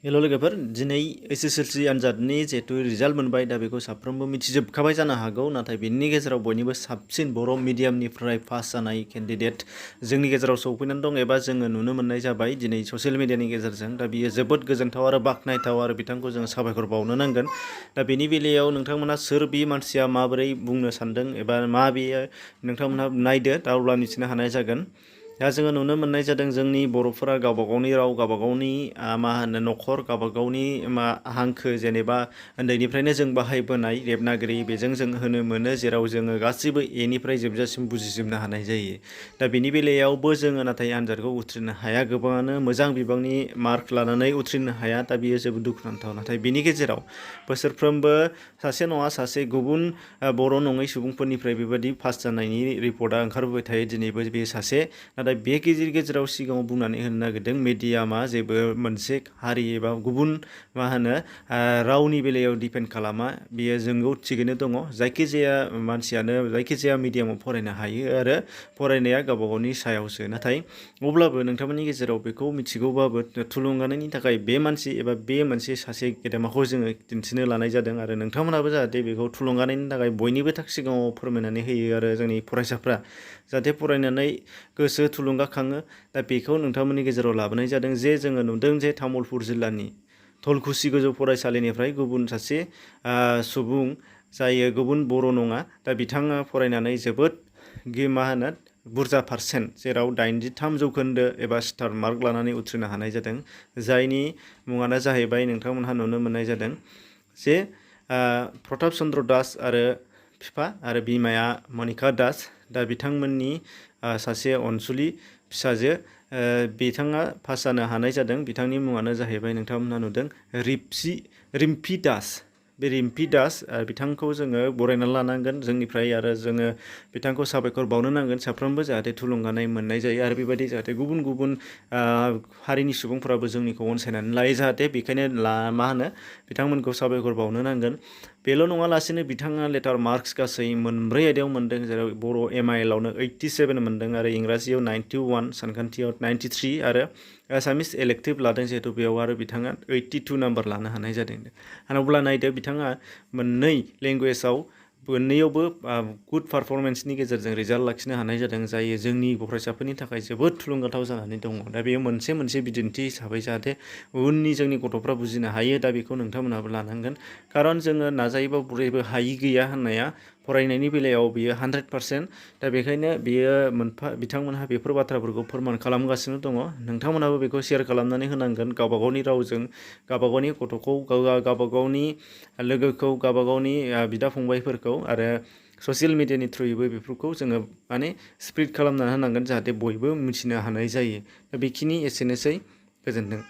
हेल' लोगोफोर दिनै HSLC आनजादनि जिहेतु रिजाल्ट मोनबाय दा बेखौ साफ्रोमबो मिथिजोबखाबाय जानो हागौ नाथाय बेनि गेजेराव बयनिबो साबसिन बर' मिडियामनिफ्राय पास जानाय केन्डिडेट जोंनि गेजेराव सौफैनानै दं एबा जोङो नुनो मोननाय जाबाय दिनै ससियेल मिडियानि गेजेरजों दा बियो जोबोद गोजोनथाव आरो बाख्नायथाव आरो बिथांखौ जोङो साबायखर बावनो नांगोन दा बेनि बेलायाव नोंथांमोना सोर बे मानसिया माबोरै बुंनो सानदों एबा मा बेयो नोंथांमोना नायदो दा अब्ला मिथिनो हानाय जागोन दा जोङो नुनो मोननाय जादों जोंनि बर'फोरा गावबा गावनि राव गावबा गावनि मा होनो न'खर गावबा गावनि हांखो जेनेबा उन्दैनिफ्रायनो जों बाहायबोनाय देबनागरि बेजों जों होनो मोनो जेराव जोङो गासिबो एनिफ्राय जोबजासिम बुजिजोबनो हानाय जायो दा बेनि बेलायावबो जोङो नाथाय आनजादखौ उथ्रिनो हाया गोबाङानो मोजां बिबांनि मार्क लानानै उथ्रिनो हाया दा बियो जोबोद दुखुनांथाव नाथाय बिनि गेजेराव बोसोरफ्रोमबो सासे नङा सासे गुबुन बर' नङै सुबुंफोरनिफ्राय बेबायदि पास जानायनि रिपर्टआ ओंखारबोबाय थायो दिनैबो बे सासे नाथाय बे गेजेराव सिगाङाव बुंनानै होनो नागिरदों मिडियामा जेबो मोनसे हारि एबा गुबुन मा होनो रावनि बेलायाव दिपेन्ड खालामा बेयो जोंगौ थिगैनो दङ जायखिजाया मानसियानो जायखिजाया मिडियामाव फरायनो हायो आरो फरायनाया गावबा गावनि सायावसो नाथाय अब्लाबो नोंथांमोननि गेजेराव बेखौ मिथिगौबाबो थुलुंगानायनि थाखाय बे मानसि एबा बे मोनसे सासे गेदेमाखौ जोङो दिन्थिनो लानाय जादों आरो नोंथांमोनाबो जाहाथे बेखौ थुलुंगानायनि थाखाय बयनिबो सिगाङाव फोरमायनानै होयो आरो जोंनि फरायसाफ्रा जाहाथे फरायनानै गोसो थुलुंगाखाङो दा बेखौ नोंथांमोननि गेजेराव लाबोनाय जादों जे जोङो नुदों जे तामुलपुर जिल्लानि धलकुसि गोजौ फरायसालिनिफ्राय गुबुन सासे सुबुं जायो गुबुन बर' नङा दा बिथाङा फरायनानै जोबोद मा होनो बुरजा पारसेन्ट जेराव 83 जौखोन्दो एबा स्टार मार्क लानानै उथ्रिनो हानाय जादों जायनि मुङानो जाहैबाय नोंथांमोनहा नुनो मोननाय जादों जे प्रताप चन्द्र दास आरो बिफा आरो बिमाया मनिका दास दा बिथांमोननि सासे अनसुलि फिसाजो बिथाङा पास जानो हानाय जादों बिथांनि मुङानो जाहैबाय नोंथांमोनहा नुदों रिम्फि दास बे रिम्फि दास बिथांखौ जोङो बरायना लानांगोन जोंनिफ्राय आरो जोङो बिथांखौ साबायखर बावनो नांगोन साफ्रोमबो जाहाथे थुलुंगानाय मोननाय जायो आरो बेबायदि जाहाथे गुबुन गुबुन हारिनि सुबुंफोराबो जोंनिखौ अनसायनानै लायो जाहाथे बेखायनो मा होनो बिथांमोनखौ साबायखर बावनो नांगोन बेल' नङालासिनो बिथाङा लेटार मार्कस गासै मोनब्रै आयदायाव मोनदों जेराव बर' MIL-आवनो 87 मोनदों आरो इंराजियाव 91 सानखान्थियाव 93 आरो एसामिस इलेक्टिभ लादों जिहेतु बेयाव आरो बिथाङा 82 नाम्बार लानो हानाय जादों अब्ला नायदो बिथाङा मोननै लेंगुवेजाव मोननैयावबो गुड पारफरमेन्सनि गेजेरजों रिजाल्ट लाखिनो हानाय जादों जाय जोंनि फरायसाफोरनि थाखाय जोबोद थुलुंगाथाव जानानै दङ दा बेयो मोनसे बिदिन्थि हिसाबै जाहाथे उननि जोंनि गथ'फ्रा बुजिनो हायो दा बेखौ नोंथांमोनहाबो लानांगोन खारन जोङो नाजायोबा बयबो हायि गैया होननाया फरायनायनि बेलायाव बियो 100% दा बेखायनो बियो बिथांमोनहा बेफोर बाथ्राफोरखौ फोरमान खालामगासिनो दङ नोंथांमोनहाबो बेखौ शेयार खालामनानै होनांगोन गावबा गावनि रावजों गावबा गावनि गथ'खौ गावबा गावनि लोगोखौ गावबा गावनि बिदा फंबायफोरखौ आरो ससियेल मिडियानि थ्रुयैबो बेफोरखौ जोङो माने स्प्रेड खालामना होनांगोन जाहाथे बयबो मिथिनो हानाय जायो दा बेखिनि एसेनोसै गोजोन्थों